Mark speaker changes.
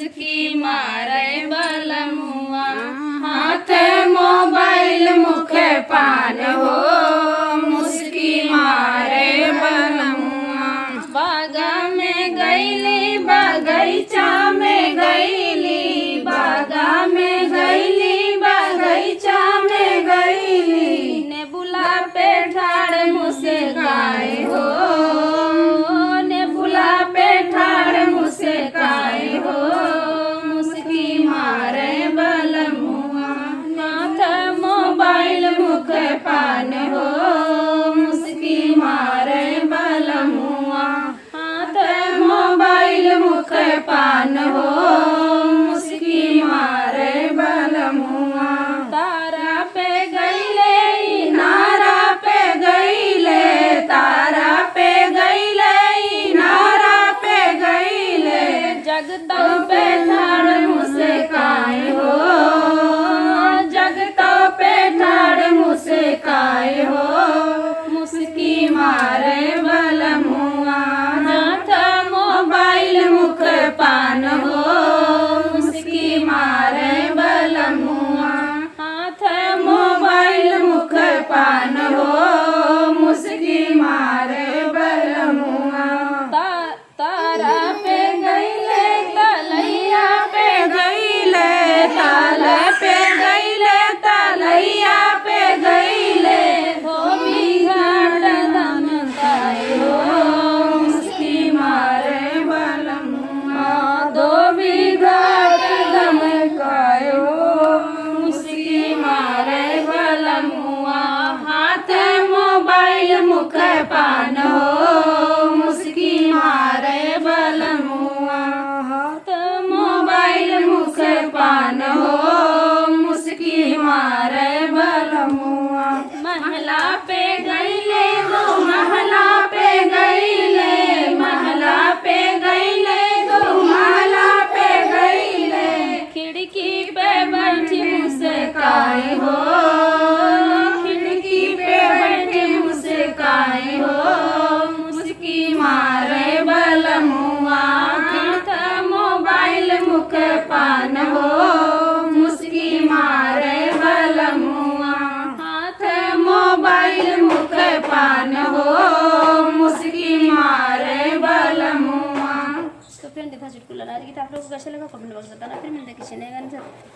Speaker 1: मुस्की मारे बलमुआ हाथ मोबाइल मुख पान हो मुस्की मारे बलमुआ। बागा में गईली बगैचा में गईली बागा में गईली बगैचा में गईली ने बुला पे ठाड़ मुझसे गाय हो ने बुला पे ठाड़ मुझसे गाय हो मुस्की मारे बलमुआ हाथ मोबाइल मुख पान हो मुस्की मारे बलमुआ हाथ मोबाइल मुख पान हो मुस्की मारे बलमुआ। तारा पे गईले नारा पे गईले तारा पे गईले नारा पे गईले जगता पे ठाड़ मुझसे काय हो जगता पे ठाड़ मुझसे काय हो मुस्की मारे बलमुआ हाथ मोबाइल मुख पान हो मुस्की मारे बलमुआ हाथ मोबाइल मुख पान हो मुस्की मारे बलमुआ। तारा पे गईले तलैया पे गईले ताल पे गईले तलैया पे गईले धोबी घाट धमकाए हो मुस्की मारे बलमुआ धोबी घाट धमकाए हो मुस्की मारे बलमुआ हाथ मोबाइल मुख पान हो मुस्की मारे बलमुआ हाथ मोबाइल मुख पान हो मुस्की मारे बलमुआ। महला पे गईले दो महला पे गईले महला पे गईले दो महला पे गईले खिड़की पे बैठी मुझसे काय हो खिड़की पे बैठी मुझसे काय हो मुस्की मारे बलमुआ हाथ मोबाइल मुख पान हो मुस्की मारे बलमुआ हाथ मोबाइल मुख पान हो मुस्की मारे बलमुआ। तो फ्रेंड देखा चुटकुला आज की आप लोगों को कैसा लगा कमेंट बॉक्स में बताना फिर मिलते हैं किसी नए गाने से।